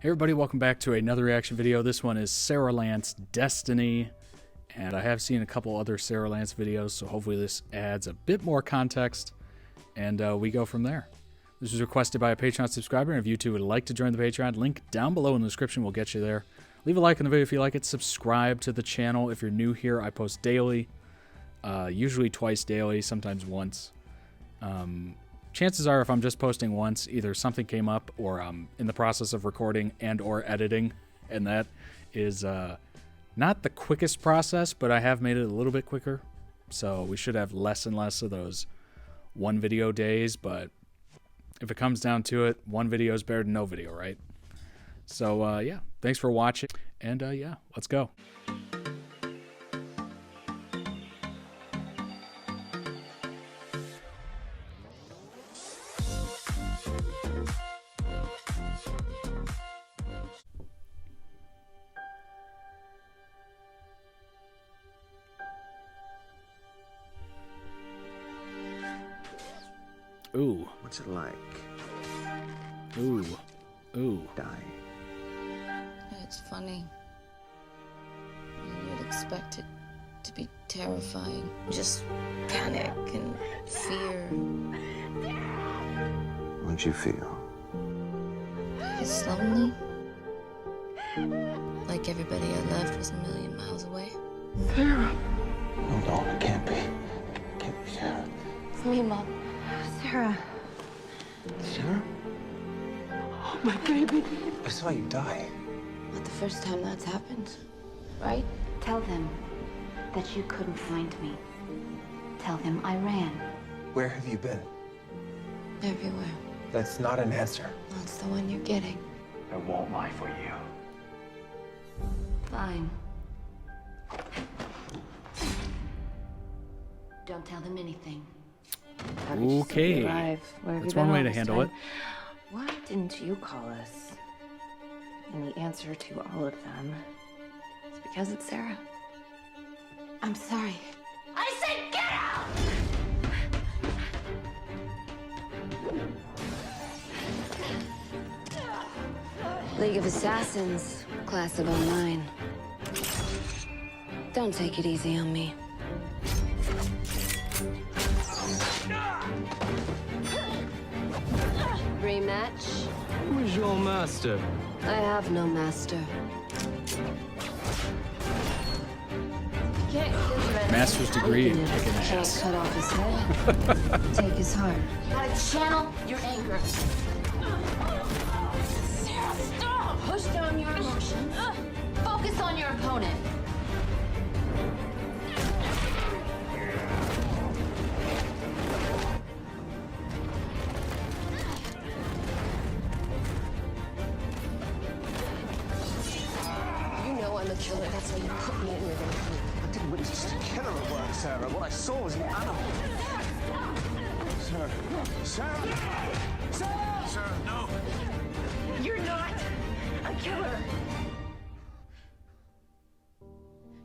Hey everybody, welcome back to another reaction video. This one is Sara Lance Destiny, and I have seen a couple other Sara Lance videos, so hopefully this adds a bit more context, and we go from there. This was requested by a Patreon subscriber, and if you two would like to join the Patreon, link down below in the description will get you there. Leave a like on the video if you like it, subscribe to the channel if you're new here. I post daily, usually twice daily, sometimes once. Chances are if I'm just posting once, either something came up or I'm in the process of recording and or editing, and that is not the quickest process, but I have made it a little bit quicker, so we should have less and less of those one video days, but if it comes down to it, one video is better than no video, right? So yeah, thanks for watching, and yeah, let's go. Ooh. What's it like? Ooh. Ooh. Dying. It's funny. You'd expect it to be terrifying. Just panic and fear. How'd you feel? It's lonely. Like everybody I loved was a million miles away. Sarah! No, it can't be. It can't be Sarah. It's me, Mom. Sarah. Sarah? Oh, my baby. I saw you die. Not the first time that's happened, right? Tell them that you couldn't find me. Tell them I ran. Where have you been? Everywhere. That's not an answer. That's the one you're getting. I won't lie for you. Fine. Don't tell them anything. Okay, that's one way to handle it. Why didn't you call us? And the answer to all of them is because it's Sarah. I'm sorry. I said get out! League of Assassins, class of 09. Don't take it easy on me. Rematch? Who's your master? I have no master. Master's degree in kicking Can't ass. cut off his head. Take his heart. You gotta channel your anger. Sarah, stop! Push down your emotions. Focus on your opponent. I'm a killer. That's why you put me in your game. I didn't witness the killer at work, Sarah. What I saw was an animal. Sarah. Sarah! Sarah! Sarah, no! You're not a killer.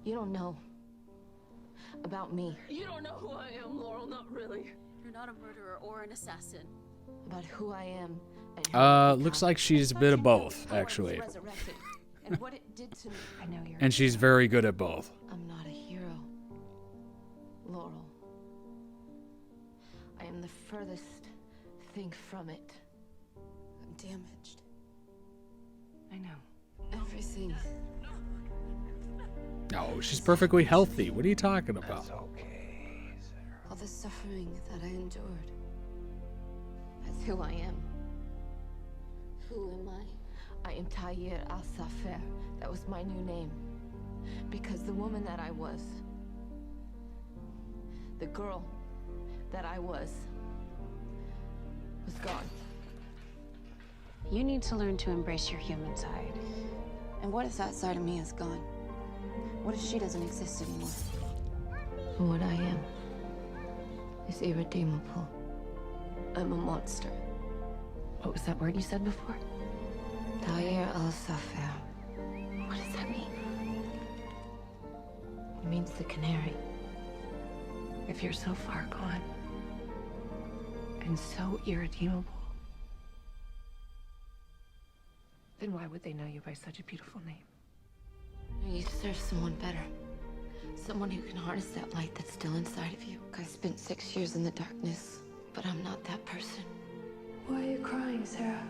You don't know about me. You don't know who I am, Laurel. Not really. You're not a murderer or an assassin. About who I am. And Looks like she's a bit of both, actually. And what it did to me. I know you're. And she's very good at both. I'm not a hero, Laurel. I am the furthest thing from it. I'm damaged. I know. Everything. No, she's perfectly healthy. What are you talking about? It's okay, Sarah. All the suffering that I endured. That's who I am. Who am I? I am Tahir al-Safer. That was my new name. Because the woman that I was, the girl that I was gone. You need to learn to embrace your human side. And what if that side of me is gone? What if she doesn't exist anymore? What I am is irredeemable. I'm a monster. What was that word you said before? Tahir al-Safer. What does that mean? It means the canary. If you're so far gone and so irredeemable, Then why would they know you by such a beautiful name? You deserve someone better. Someone who can harness that light that's still inside of you. I spent 6 years in the darkness, but I'm not that person. Why are you crying, Sarah?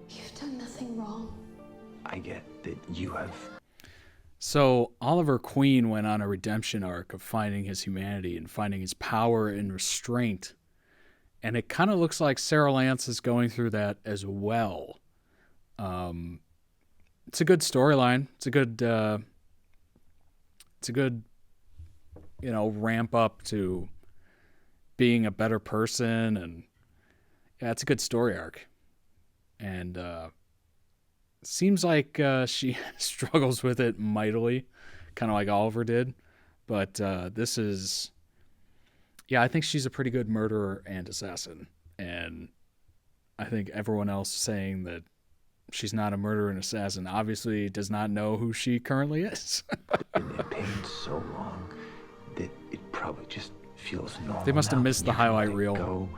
You've done nothing wrong. I get that you have... So Oliver Queen went on a redemption arc of finding his humanity and finding his power and restraint. And it kind of looks like Sara Lance is going through that as well. It's a good storyline. It's a good, ramp up to being a better person. And yeah, it's a good story arc. And seems like she struggles with it mightily, kind of like Oliver did. But this is, I think she's a pretty good murderer and assassin. And I think everyone else saying that she's not a murderer and assassin obviously does not know who she currently is. Been in pain so long that it probably just feels normal. They must have now. missed the You can highlight let reel. Go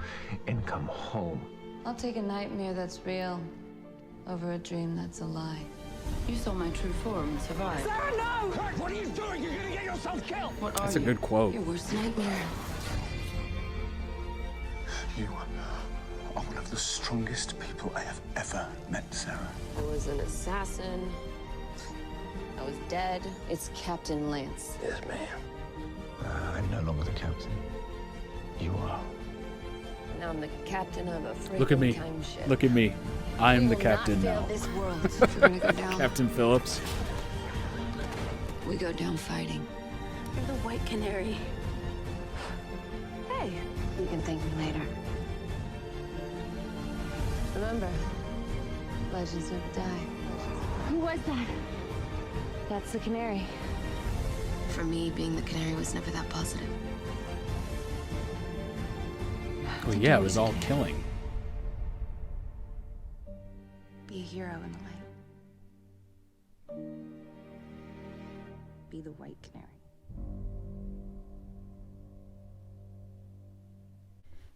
and come home. I'll take a nightmare that's real over a dream that's a lie. You saw my true form and survived. Sarah, no! Kurt, what are you doing? You're gonna get yourself killed! What are That's a you? good quote. Your worst nightmare. You are one of the strongest people I have ever met, Sarah. I was an assassin. I was dead. It's Captain Lance. Yes, ma'am. I'm no longer the captain. You are. Now I'm the captain of a freaking Look at me. timeship. Look at me. I'm We the will captain not fail now. This world. If we're gonna go down, Captain Phillips. we go down fighting. You're the White Canary. Hey, You can thank me later. Remember, legends never die. who was that? That's the Canary. For me, being the Canary was never that positive. Well, yeah, it was all killing. Be a hero in the light. Be the White Canary.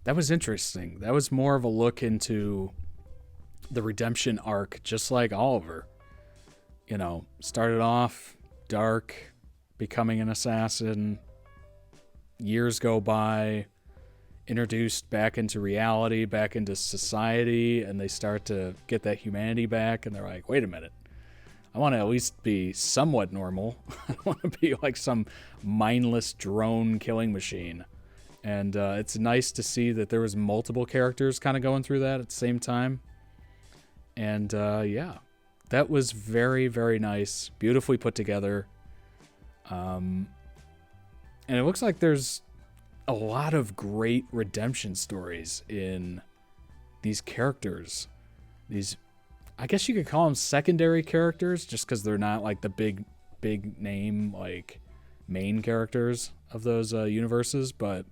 That was interesting. That was more of a look into the redemption arc, just like Oliver. Started off dark, becoming an assassin. Years go by, introduced back into reality, back into society, and they start to get that humanity back, and they're like, wait a minute. I want to at least be somewhat normal. I don't want to be like some mindless drone killing machine. And it's nice to see that there was multiple characters kind of going through that at the same time. And that was very, very nice. Beautifully put together. And it looks like there's a lot of great redemption stories in these characters. These, I guess you could call them secondary characters just because they're not like the big name, like main characters of those universes. But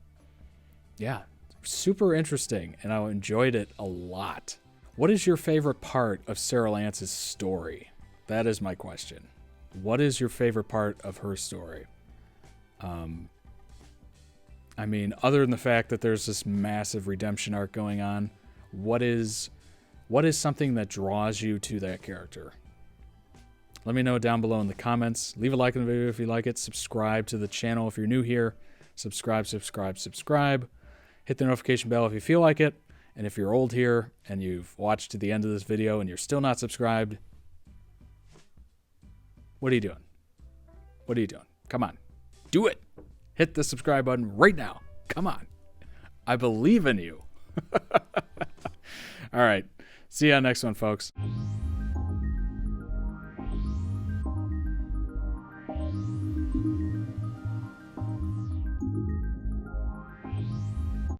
yeah, super interesting, and I enjoyed it a lot. What is your favorite part of Sara Lance's story? That is my question. What is your favorite part of her story? I mean, other than the fact that there's this massive redemption arc going on, what is something that draws you to that character? Let me know down below in the comments. Leave a like on the video if you like it. Subscribe to the channel if you're new here. Subscribe. Hit the notification bell if you feel like it. And if you're old here and you've watched to the end of this video and you're still not subscribed, what are you doing? What are you doing? Come on. Do it. Hit the subscribe button right now. Come on. I believe in you. All right. See you on the next one, folks.